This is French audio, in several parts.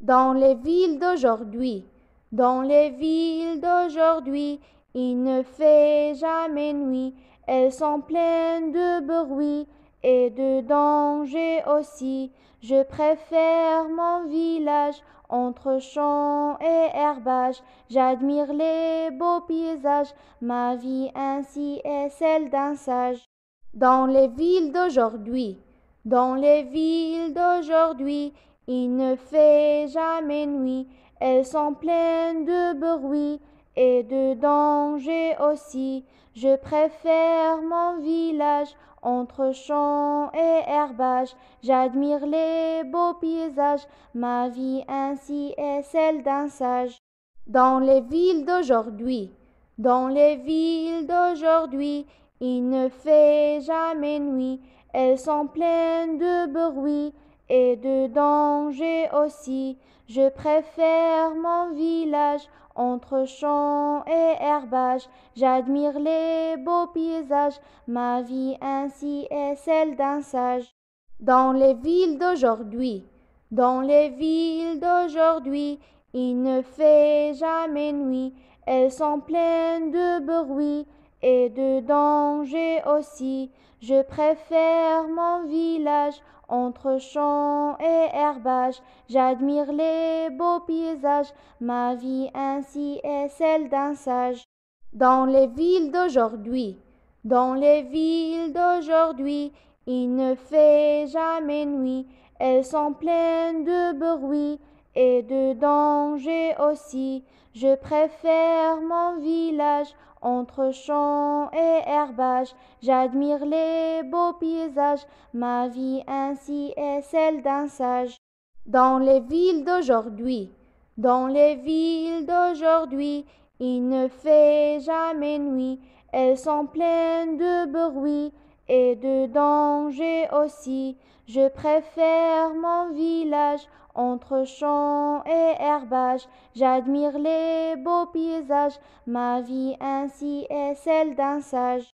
Dans les villes d'aujourd'hui, dans les villes d'aujourd'hui, il ne fait jamais nuit. Elles sont pleines de bruit et de danger aussi. Je préfère mon village entre champs et herbages. J'admire les beaux paysages. Ma vie ainsi est celle d'un sage. Dans les villes d'aujourd'hui, dans les villes d'aujourd'hui, il ne fait jamais nuit. Elles sont pleines de bruit et de danger aussi. Je préfère mon village entre champs et herbages. J'admire les beaux paysages. Ma vie ainsi est celle d'un sage. Dans les villes d'aujourd'hui, dans les villes d'aujourd'hui, il ne fait jamais nuit. Elles sont pleines de bruit et de danger aussi. Je préfère mon village entre champs et herbages. J'admire les beaux paysages. Ma vie ainsi est celle d'un sage. Dans les villes d'aujourd'hui, dans les villes d'aujourd'hui, il ne fait jamais nuit. Elles sont pleines de bruit et de danger aussi. Je préfère mon village entre champs et herbages. J'admire les beaux paysages. Ma vie ainsi est celle d'un sage. Dans les villes d'aujourd'hui, dans les villes d'aujourd'hui, il ne fait jamais nuit. Elles sont pleines de bruit et de danger aussi. Je préfère mon village entre champs et herbages. J'admire les beaux paysages. Ma vie ainsi est celle d'un sage. Dans les villes d'aujourd'hui, dans les villes d'aujourd'hui, il ne fait jamais nuit. Elles sont pleines de bruit et de danger aussi. Je préfère mon village entre champs et herbages. J'admire les beaux paysages. Ma vie ainsi est celle d'un sage.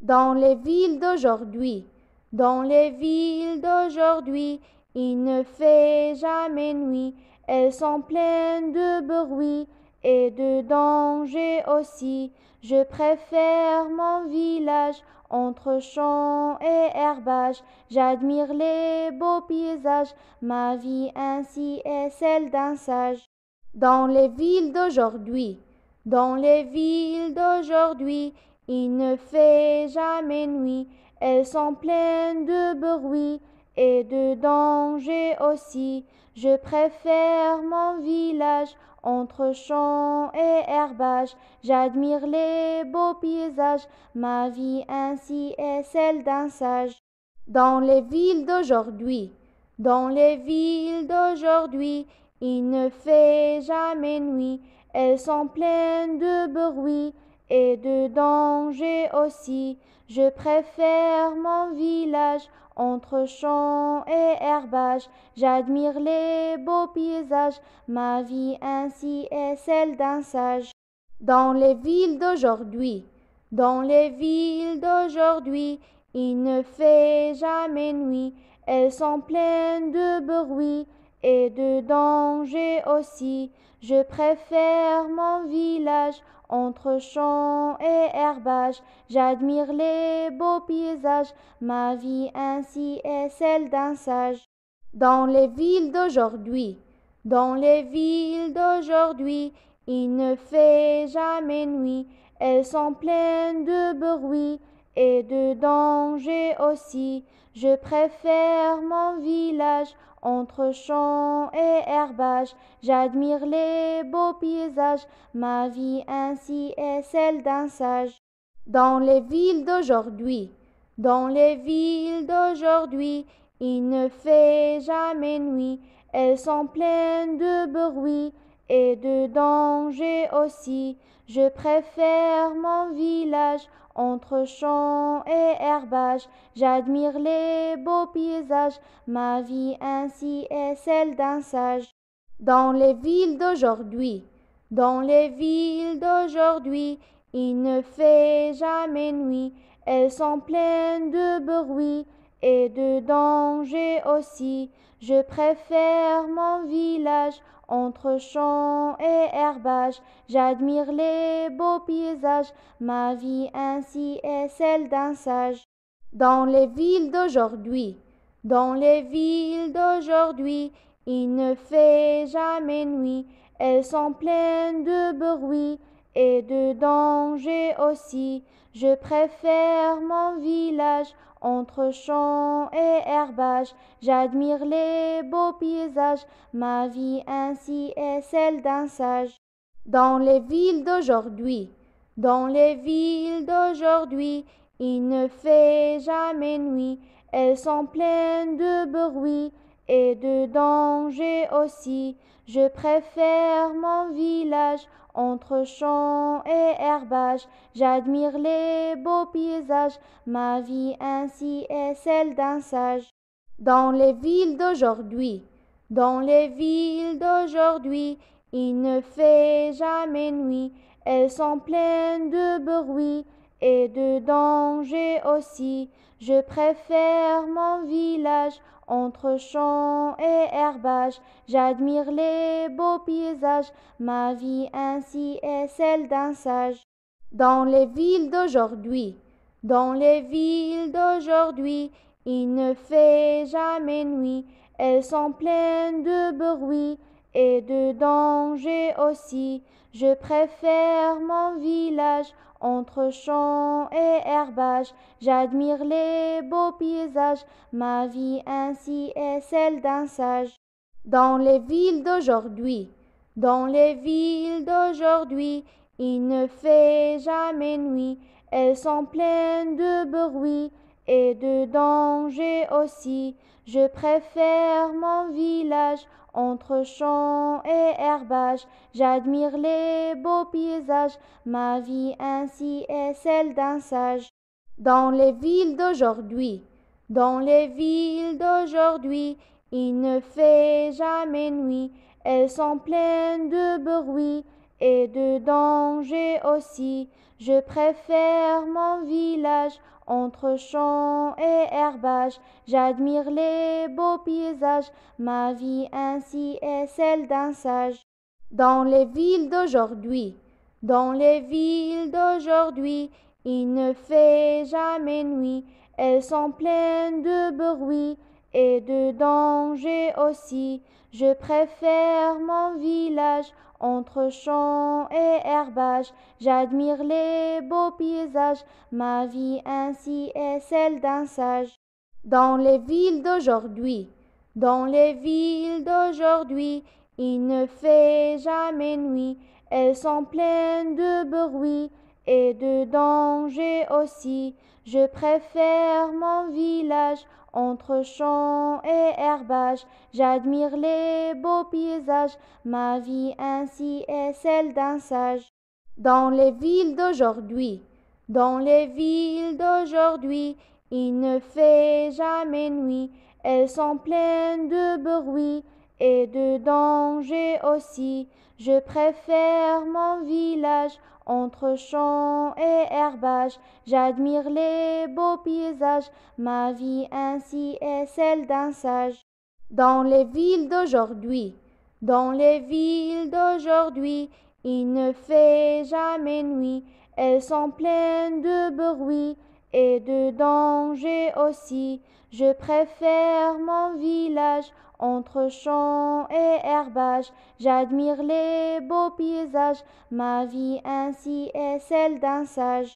Dans les villes d'aujourd'hui, dans les villes d'aujourd'hui, il ne fait jamais nuit. Elles sont pleines de bruit et de danger aussi. Je préfère mon village entre champs et herbages. J'admire les beaux paysages. Ma vie ainsi est celle d'un sage. Dans les villes d'aujourd'hui, dans les villes d'aujourd'hui, il ne fait jamais nuit. Elles sont pleines de bruit et de danger aussi. Je préfère mon village entre champs et herbages. J'admire les beaux paysages. Ma vie ainsi est celle d'un sage. Dans les villes d'aujourd'hui, dans les villes d'aujourd'hui, il ne fait jamais nuit. Elles sont pleines de bruit et de danger aussi. Je préfère mon village entre champs et herbages. J'admire les beaux paysages. Ma vie ainsi est celle d'un sage. Dans les villes d'aujourd'hui, dans les villes d'aujourd'hui, il ne fait jamais nuit. Elles sont pleines de bruit et de danger aussi. Je préfère mon village entre champs et herbages. J'admire les beaux paysages. Ma vie ainsi est celle d'un sage. Dans les villes d'aujourd'hui, dans les villes d'aujourd'hui, il ne fait jamais nuit. Elles sont pleines de bruit et de danger aussi. Je préfère mon village entre champs et herbages. J'admire les beaux paysages. Ma vie ainsi est celle d'un sage. Dans les villes d'aujourd'hui, dans les villes d'aujourd'hui, il ne fait jamais nuit. Elles sont pleines de bruit et de danger aussi. Je préfère mon village entre champs et herbages. J'admire les beaux paysages. Ma vie ainsi est celle d'un sage. Dans les villes d'aujourd'hui, dans les villes d'aujourd'hui, il ne fait jamais nuit. Elles sont pleines de bruit et de danger aussi. Je préfère mon village entre champs et herbages. J'admire les beaux paysages. Ma vie ainsi est celle d'un sage. Dans les villes d'aujourd'hui, dans les villes d'aujourd'hui, il ne fait jamais nuit. Elles sont pleines de bruit et de danger aussi. Je préfère mon village entre champs et herbages. J'admire les beaux paysages. Ma vie ainsi est celle d'un sage. Dans les villes d'aujourd'hui, dans les villes d'aujourd'hui, il ne fait jamais nuit. Elles sont pleines de bruit et de danger aussi. Je préfère mon village entre champs et herbages. J'admire les beaux paysages. Ma vie ainsi est celle d'un sage. Dans les villes d'aujourd'hui, dans les villes d'aujourd'hui, il ne fait jamais nuit. Elles sont pleines de bruit et de danger aussi. Je préfère mon village entre champs et herbages. J'admire les beaux paysages. Ma vie ainsi est celle d'un sage. Dans les villes d'aujourd'hui, dans les villes d'aujourd'hui, il ne fait jamais nuit. Elles sont pleines de bruit et de danger aussi. Je préfère mon village entre champs et herbages. J'admire les beaux paysages. Ma vie ainsi est celle d'un sage. Dans les villes d'aujourd'hui, dans les villes d'aujourd'hui, il ne fait jamais nuit. Elles sont pleines de bruit et de danger aussi. Je préfère mon village entre champs et herbages. J'admire les beaux paysages. Ma vie ainsi est celle d'un sage. Dans les villes d'aujourd'hui, dans les villes d'aujourd'hui, il ne fait jamais nuit. Elles sont pleines de bruit et de danger aussi. Je préfère mon village entre champs et herbages. J'admire les beaux paysages. Ma vie ainsi est celle d'un sage. Dans les villes d'aujourd'hui, dans les villes d'aujourd'hui, il ne fait jamais nuit. Elles sont pleines de bruit et de danger aussi. Je préfère mon village entre champs et herbages. J'admire les beaux paysages. Ma vie ainsi est celle d'un sage. Dans les villes d'aujourd'hui, dans les villes d'aujourd'hui, il ne fait jamais nuit. Elles sont pleines de bruit et de danger aussi. Je préfère mon village entre champs et herbages. J'admire les beaux paysages. Ma vie ainsi est celle d'un sage. Dans les villes d'aujourd'hui, dans les villes d'aujourd'hui, il ne fait jamais nuit. Elles sont pleines de bruit et de danger aussi. Je préfère mon village entre champs et herbages. J'admire les beaux paysages. Ma vie ainsi est celle d'un sage. Dans les villes d'aujourd'hui, dans les villes d'aujourd'hui, il ne fait jamais nuit. Elles sont pleines de bruit et de danger aussi. Je préfère mon village entre champs et herbages. J'admire les beaux paysages. Ma vie ainsi est celle d'un sage.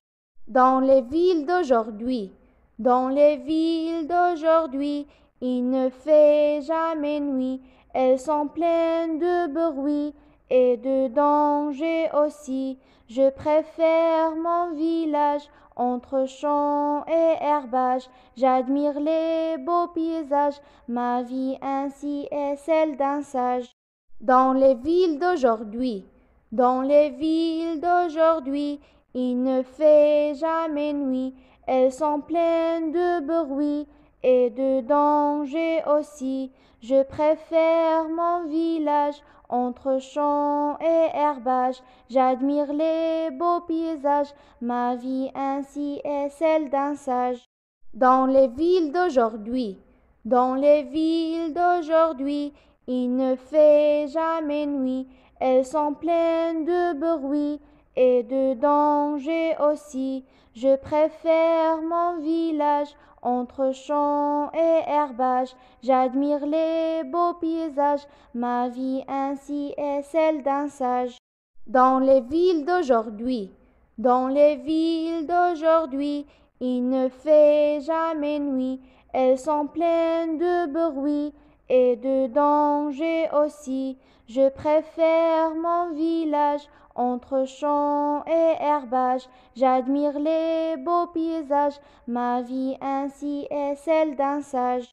Dans les villes d'aujourd'hui, dans les villes d'aujourd'hui, il ne fait jamais nuit. Elles sont pleines de bruit et de danger aussi. Je préfère mon village entre champs et herbages. J'admire les beaux paysages. Ma vie ainsi est celle d'un sage. Dans les villes d'aujourd'hui, dans les villes d'aujourd'hui, il ne fait jamais nuit. Elles sont pleines de bruit et de danger aussi. Je préfère mon village entre champs et herbages. J'admire les beaux paysages. Ma vie ainsi est celle d'un sage. Dans les villes d'aujourd'hui, Dans les villes d'aujourd'hui, il ne fait jamais nuit. Elles sont pleines de bruit et de danger aussi. Je préfère mon village entre champs et herbages. J'admire les beaux paysages. Ma vie ainsi est celle d'un sage. Dans les villes d'aujourd'hui, dans les villes d'aujourd'hui, il ne fait jamais nuit. Elles sont pleines de bruit et de danger aussi. Je préfère mon village entre champs et herbages. J'admire les beaux paysages. Ma vie ainsi est celle d'un sage.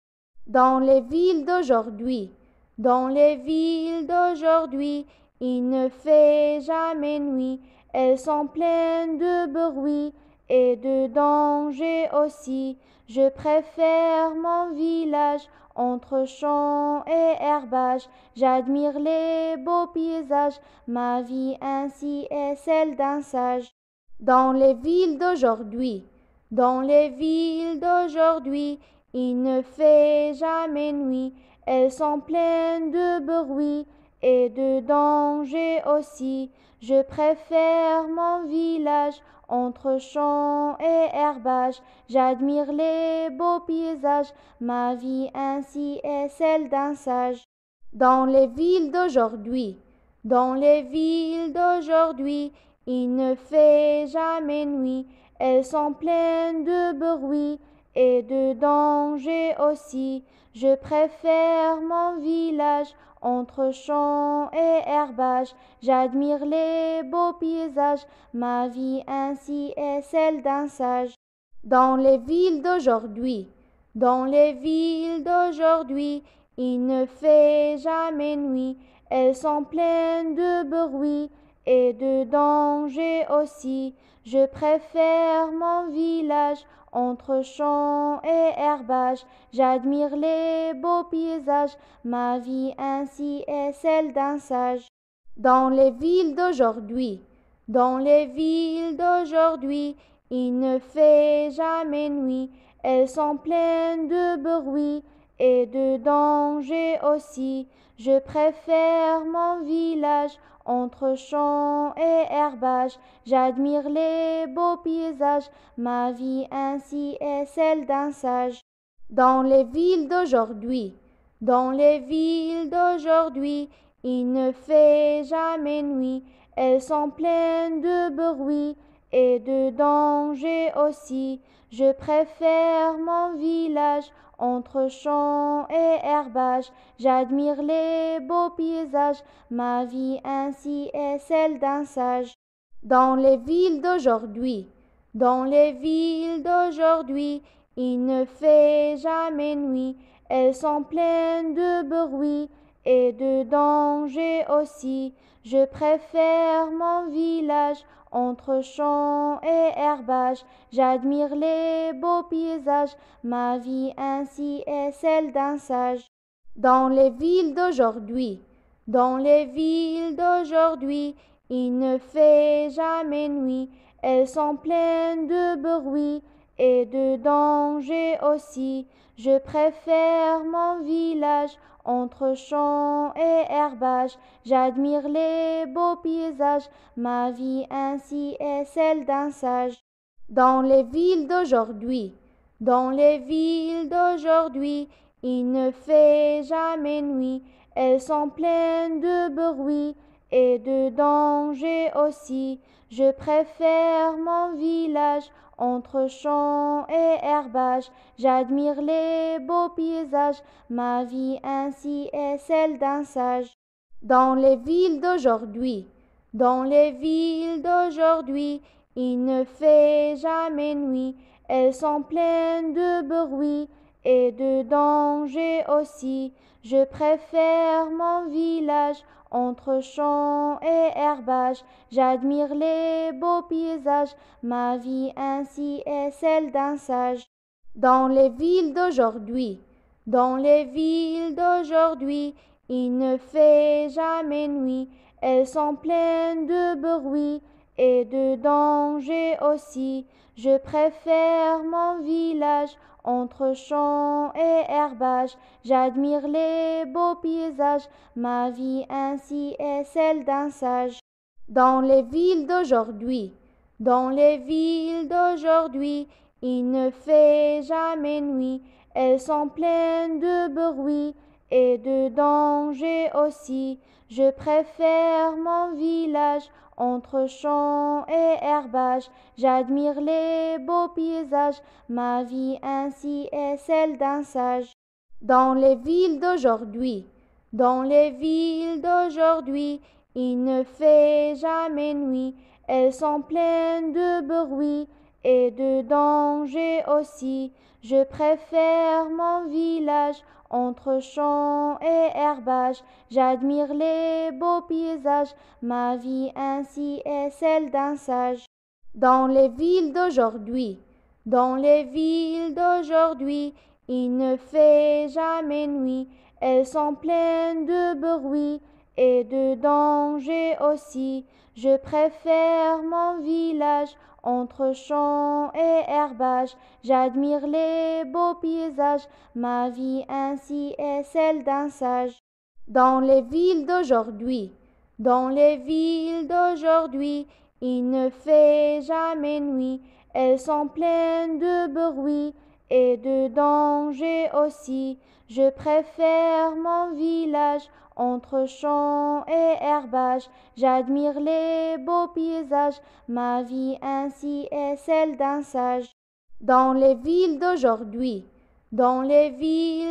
Dans les villes d'aujourd'hui, dans les villes d'aujourd'hui, il ne fait jamais nuit. Elles sont pleines de bruit et de danger aussi. Je préfère mon village entre champs et herbages. J'admire les beaux paysages. Ma vie ainsi est celle d'un sage. Dans les villes d'aujourd'hui, dans les villes d'aujourd'hui, il ne fait jamais nuit. Elles sont pleines de bruit et de danger aussi. Je préfère mon village entre champs et herbages. J'admire les beaux paysages. Ma vie ainsi est celle d'un sage. Dans les villes d'aujourd'hui, dans les villes d'aujourd'hui, il ne fait jamais nuit. Elles sont pleines de bruit et de danger aussi. Je préfère mon village entre champs et herbages. J'admire les beaux paysages. Ma vie ainsi est celle d'un sage. Dans les villes d'aujourd'hui, dans les villes d'aujourd'hui, il ne fait jamais nuit. Elles sont pleines de bruit et de danger aussi. Je préfère mon village entre champs et herbages. J'admire les beaux paysages. Ma vie ainsi est celle d'un sage. Dans les villes d'aujourd'hui, dans les villes d'aujourd'hui, il ne fait jamais nuit. Elles sont pleines de bruit et de danger aussi. Je préfère mon village entre champs et herbages. J'admire les beaux paysages. Ma vie ainsi est celle d'un sage. Dans les villes d'aujourd'hui, dans les villes d'aujourd'hui, il ne fait jamais nuit. Elles sont pleines de bruit et de danger aussi. Je préfère mon village entre champs et herbages. J'admire les beaux paysages. Ma vie ainsi est celle d'un sage. Dans les villes d'aujourd'hui, dans les villes d'aujourd'hui, il ne fait jamais nuit. Elles sont pleines de bruit et de danger aussi. Je préfère mon village entre champs et herbages. J'admire les beaux paysages. Ma vie ainsi est celle d'un sage. Dans les villes d'aujourd'hui, dans les villes d'aujourd'hui, il ne fait jamais nuit. Elles sont pleines de bruit et de danger aussi. Je préfère mon village entre champs et herbages. J'admire les beaux paysages. Ma vie ainsi est celle d'un sage. Dans les villes d'aujourd'hui, dans les villes d'aujourd'hui, il ne fait jamais nuit. Elles sont pleines de bruit et de danger aussi. Je préfère mon village entre champs et herbages. J'admire les beaux paysages. Ma vie ainsi est celle d'un sage. Dans les villes d'aujourd'hui, dans les villes d'aujourd'hui, il ne fait jamais nuit. Elles sont pleines de bruit et de danger aussi. Je préfère mon village entre champs et herbages. J'admire les beaux paysages. Ma vie ainsi est celle d'un sage. Dans les villes d'aujourd'hui, dans les villes d'aujourd'hui, il ne fait jamais nuit. Elles sont pleines de bruit et de danger aussi. Je préfère mon village entre champs et herbages. J'admire les beaux paysages, ma vie ainsi est celle d'un sage. Dans les villes d'aujourd'hui, il ne fait jamais nuit. Elles sont pleines de bruit et de danger aussi. Je préfère mon village entre champs et herbages. J'admire les beaux paysages, ma vie ainsi est celle d'un sage. Dans les villes d'aujourd'hui, il ne fait jamais nuit. Elles sont pleines de bruit et de danger aussi. Je préfère mon village entre champs et herbages. J'admire les beaux paysages, ma vie ainsi est celle d'un sage. Dans les villes d'aujourd'hui, il ne fait jamais nuit. Elles sont pleines de bruit et de danger aussi. Je préfère mon village entre champs et herbages. J'admire les beaux paysages, ma vie ainsi est celle d'un sage. Dans les villes d'aujourd'hui, il ne fait jamais nuit. Elles sont pleines de bruit et de danger aussi. Je préfère mon village entre champs et herbages. J'admire les beaux paysages, ma vie ainsi est celle d'un sage. Dans les villes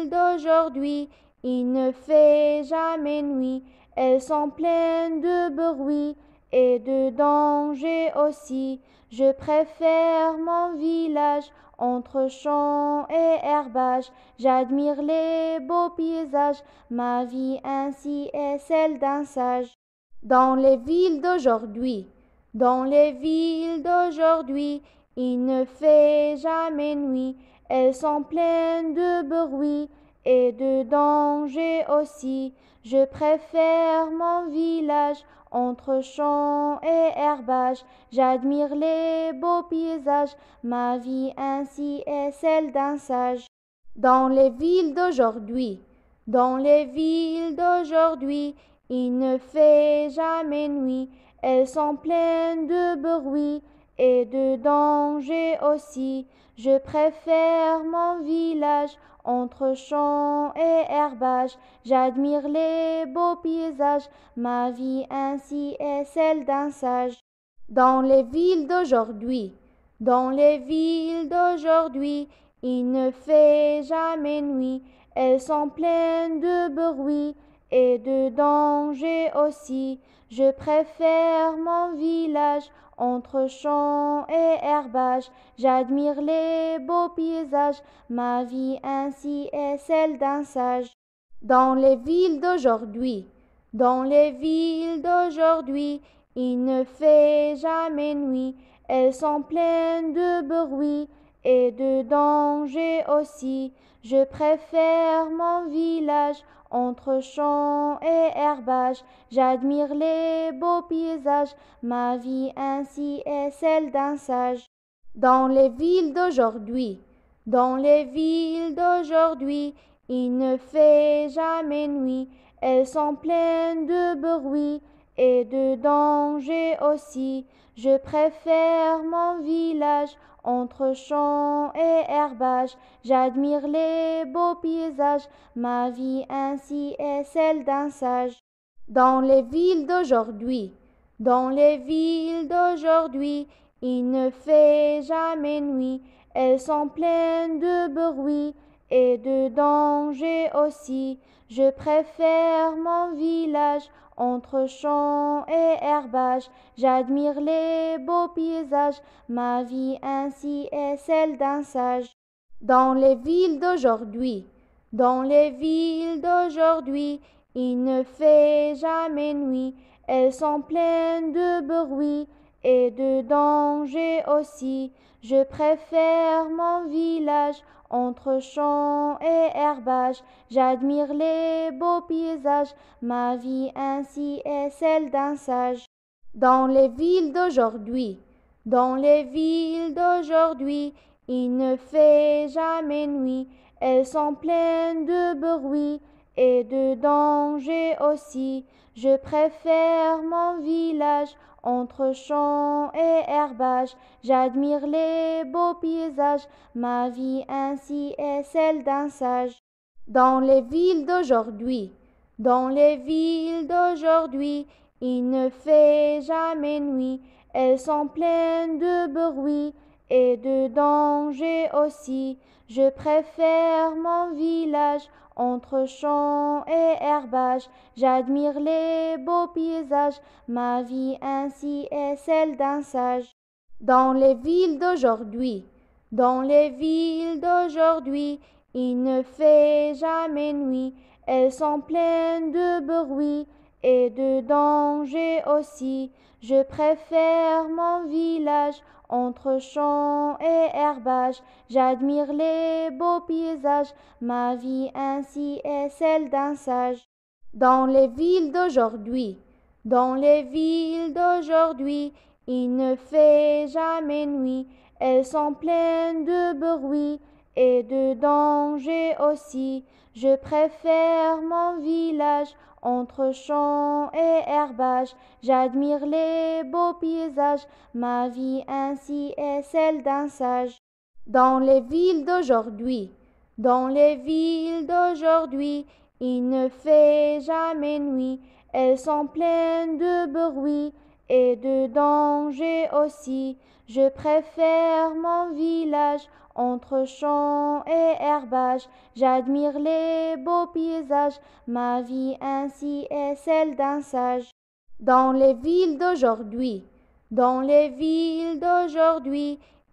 d'aujourd'hui, il ne fait jamais nuit. Elles sont pleines de bruit et de danger aussi. Je préfère mon village entre champs et herbages. J'admire les beaux paysages, ma vie ainsi est celle d'un sage. Dans les villes d'aujourd'hui, il ne fait jamais nuit. Elles sont pleines de bruit et de danger aussi. Je préfère mon village entre champs et herbages. J'admire les beaux paysages, ma vie ainsi est celle d'un sage. Dans les villes d'aujourd'hui, il ne fait jamais nuit. Elles sont pleines de bruit et de danger aussi. Je préfère mon village entre champs et herbages. J'admire les beaux paysages, ma vie ainsi est celle d'un sage. Dans les villes d'aujourd'hui, il ne fait jamais nuit. Elles sont pleines de bruit et de danger aussi. Je préfère mon village entre champs et herbages. J'admire les beaux paysages, ma vie ainsi est celle d'un sage. Dans les villes d'aujourd'hui, il ne fait jamais nuit. Elles sont pleines de bruit et de danger aussi. Je préfère mon village entre champs et herbages. J'admire les beaux paysages, ma vie ainsi est celle d'un sage. Dans les villes d'aujourd'hui, il ne fait jamais nuit. Elles sont pleines de bruit et de danger aussi. Je préfère mon village entre champs et herbages. J'admire les beaux paysages, ma vie ainsi est celle d'un sage. Dans les villes d'aujourd'hui, il ne fait jamais nuit. Elles sont pleines de bruit et de danger aussi. Je préfère mon village entre champs et herbages. J'admire les beaux paysages, ma vie ainsi est celle d'un sage. Dans les villes d'aujourd'hui, il ne fait jamais nuit. Elles sont pleines de bruit et de danger aussi. Je préfère mon village entre champs et herbages. J'admire les beaux paysages, ma vie ainsi est celle d'un sage. Dans les villes d'aujourd'hui, il ne fait jamais nuit. Elles sont pleines de bruit et de danger aussi. Je préfère mon village entre champs et herbages. J'admire les beaux paysages. Ma vie ainsi est celle d'un sage. Dans les villes d'aujourd'hui, il ne fait jamais nuit. Elles sont pleines de bruit et de danger aussi. Je préfère mon village entre champs et herbages. J'admire les beaux paysages. Ma vie ainsi est celle d'un sage. Dans les villes d'aujourd'hui, il ne fait jamais nuit. Elles sont pleines de bruit et de danger aussi. Je préfère mon village entre champs et herbages. J'admire les beaux paysages. Ma vie ainsi est celle d'un sage. Dans les villes d'aujourd'hui, il ne fait jamais nuit. Elles sont pleines de bruit et de danger aussi. Je préfère mon village entre champs et herbages. J'admire les beaux paysages. Ma vie ainsi est celle d'un sage. Dans les villes d'aujourd'hui, il ne fait jamais nuit. Elles sont pleines de bruit et de danger aussi. Je préfère mon village entre champs et herbages. J'admire les beaux paysages. Ma vie ainsi est celle d'un sage. Dans les villes d'aujourd'hui,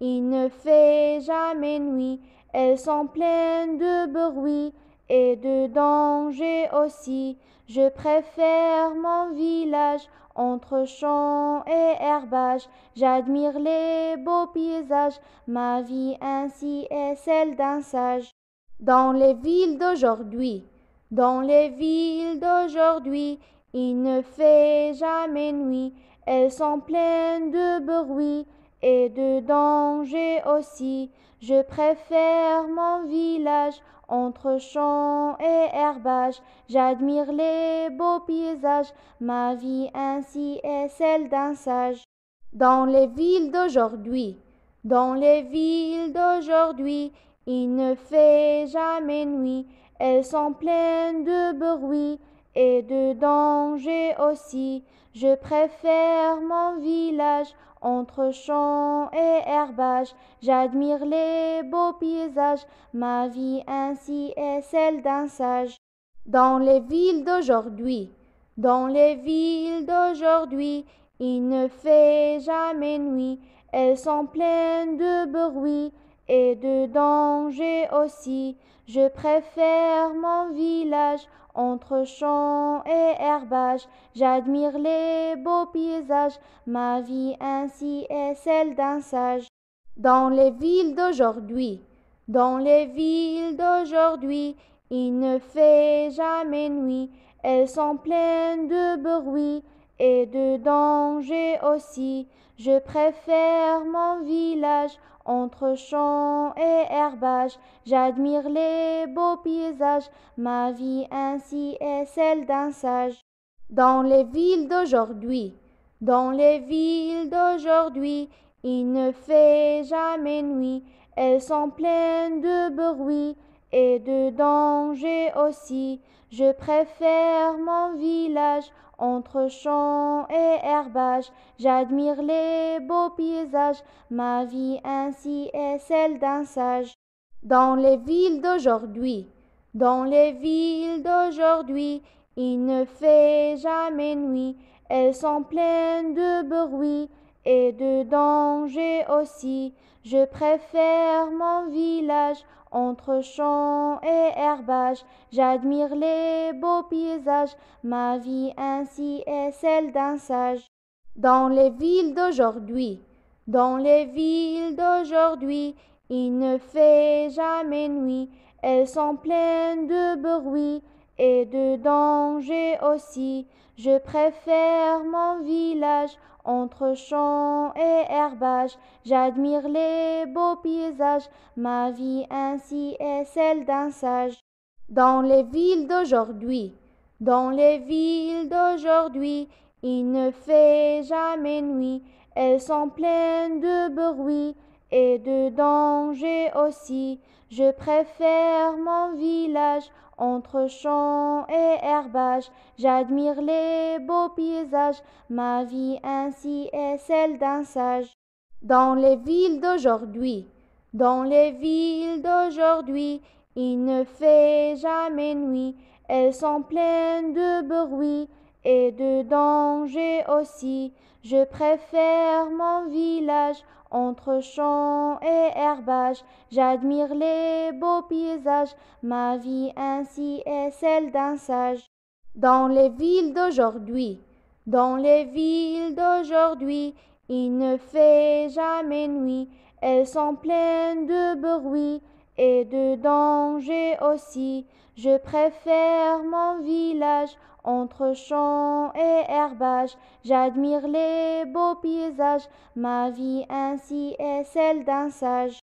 il ne fait jamais nuit. Elles sont pleines de bruit et de danger aussi. Je préfère mon village entre champs et herbages. J'admire les beaux paysages. Ma vie ainsi est celle d'un sage. Dans les villes d'aujourd'hui, il ne fait jamais nuit. Elles sont pleines de bruit et de danger aussi. Je préfère mon village entre champs et herbages. J'admire les beaux paysages. Ma vie ainsi est celle d'un sage. Dans les villes d'aujourd'hui, il ne fait jamais nuit. Elles sont pleines de bruit et de danger aussi. Je préfère mon village entre champs et herbages. J'admire les beaux paysages. Ma vie ainsi est celle d'un sage. Dans les villes d'aujourd'hui, il ne fait jamais nuit. Elles sont pleines de bruit et de danger aussi. Je préfère mon village entre champs et herbages. J'admire les beaux paysages. Ma vie ainsi est celle d'un sage. Dans les villes d'aujourd'hui, il ne fait jamais nuit. Elles sont pleines de bruit et de danger aussi. Je préfère mon village entre champs et herbages. J'admire les beaux paysages. Ma vie ainsi est celle d'un sage. Dans les villes d'aujourd'hui, il ne fait jamais nuit. Elles sont pleines de bruit et de danger aussi. Je préfère mon village entre champs et herbages. J'admire les beaux paysages. Ma vie ainsi est celle d'un sage. Dans les villes d'aujourd'hui, il ne fait jamais nuit. Elles sont pleines de bruit et de danger aussi. Je préfère mon village entre champs et herbages. J'admire les beaux paysages. Ma vie ainsi est celle d'un sage. Dans les villes d'aujourd'hui, il ne fait jamais nuit. Elles sont pleines de bruit et de danger aussi. Je préfère mon village entre champs et herbages. J'admire les beaux paysages, ma vie ainsi est celle d'un sage. Dans les villes d'aujourd'hui, dans les villes d'aujourd'hui, il ne fait jamais nuit, elles sont pleines de bruit et de danger aussi. Je préfère mon village entre champs et herbages. J'admire les beaux paysages, ma vie ainsi est celle d'un sage. Dans les villes d'aujourd'hui, dans les villes d'aujourd'hui, il ne fait jamais nuit, elles sont pleines de bruit et de danger aussi. Je préfère mon village entre champs et herbages. J'admire les beaux paysages, ma vie ainsi est celle d'un sage. Dans les villes d'aujourd'hui, dans les villes d'aujourd'hui, il ne fait jamais nuit, elles sont pleines de bruit et de danger aussi. Je préfère mon village entre champs et herbages. J'admire les beaux paysages, ma vie ainsi est celle d'un sage.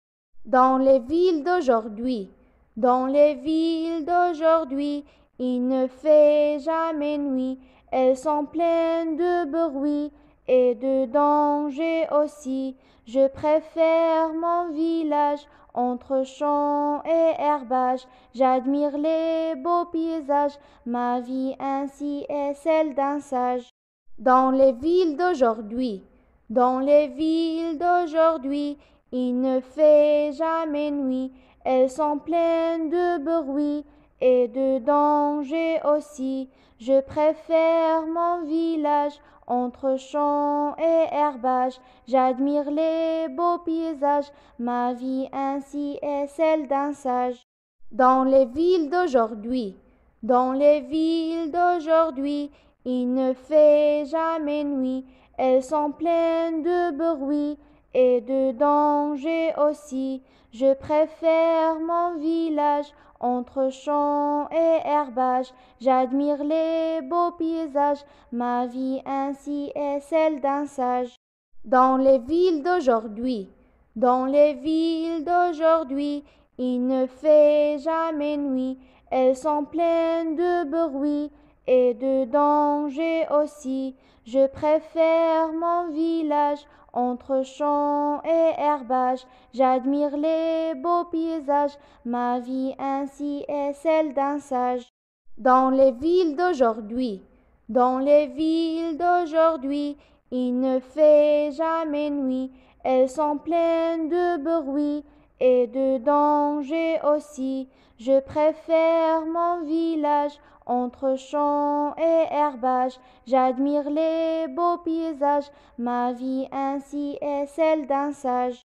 Dans les villes d'aujourd'hui, dans les villes d'aujourd'hui, il ne fait jamais nuit, elles sont pleines de bruit et de danger aussi. Je préfère mon village entre champs et herbages. J'admire les beaux paysages, ma vie ainsi est celle d'un sage. Dans les villes d'aujourd'hui, dans les villes d'aujourd'hui, il ne fait jamais nuit, elles sont pleines de bruit et de danger aussi. Je préfère mon village entre champs et herbages. J'admire les beaux paysages, ma vie ainsi est celle d'un sage. Dans les villes d'aujourd'hui, dans les villes d'aujourd'hui, il ne fait jamais nuit, elles sont pleines de bruit et de danger aussi. Je préfère mon village entre champs et herbages. J'admire les beaux paysages, ma vie ainsi est celle d'un sage. Dans les villes d'aujourd'hui, dans les villes d'aujourd'hui, il ne fait jamais nuit, elles sont pleines de bruit et de danger aussi. Je préfère mon village entre champs et herbages. J'admire les beaux paysages, ma vie ainsi est celle d'un sage. Dans les villes d'aujourd'hui, dans les villes d'aujourd'hui, il ne fait jamais nuit, elles sont pleines de bruit et de danger aussi. Je préfère mon village entre champs et herbages. J'admire les beaux paysages, ma vie ainsi est celle d'un sage.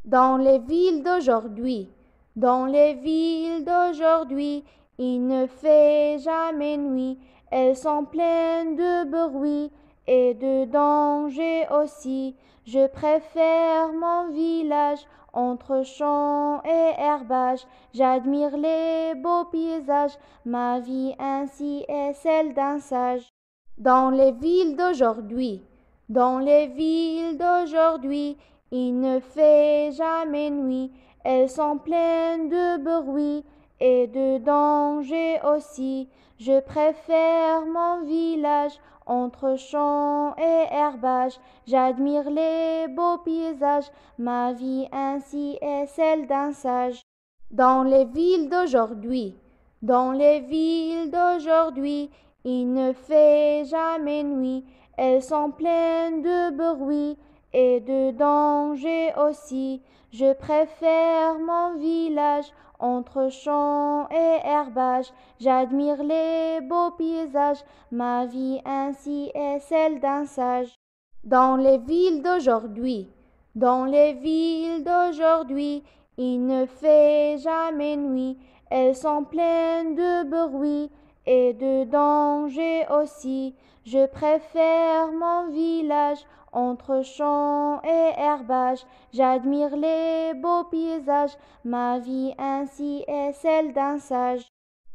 Dans les villes d'aujourd'hui, dans les villes d'aujourd'hui, il ne fait jamais nuit, elles sont pleines de bruit et de danger aussi. Je préfère mon village entre champs et herbages. J'admire les beaux paysages, ma vie ainsi est celle d'un sage. Dans les villes d'aujourd'hui, dans les villes d'aujourd'hui, il ne fait jamais nuit, elles sont pleines de bruit et de danger aussi. Je préfère mon village entre champs et herbages. J'admire les beaux paysages, ma vie ainsi est celle d'un sage. Dans les villes d'aujourd'hui, dans les villes d'aujourd'hui, il ne fait jamais nuit, elles sont pleines de bruit et de danger aussi. Je préfère mon village entre champs et herbages. J'admire les beaux paysages, ma vie ainsi est celle d'un sage. Dans les villes d'aujourd'hui, dans les villes d'aujourd'hui, il ne fait jamais nuit, elles sont pleines de bruit et de danger aussi. Je préfère mon village entre champs et herbages. J'admire les beaux paysages, ma vie ainsi est celle d'un sage.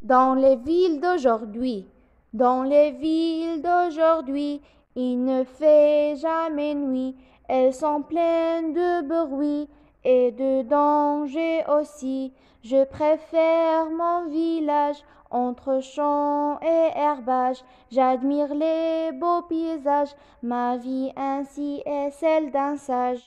Dans les villes d'aujourd'hui, dans les villes d'aujourd'hui, Il ne fait jamais nuit. Elles sont pleines de bruit et de danger aussi. Je préfère mon village entre champs et herbages. J'admire les beaux paysages. Ma vie ainsi est celle d'un sage.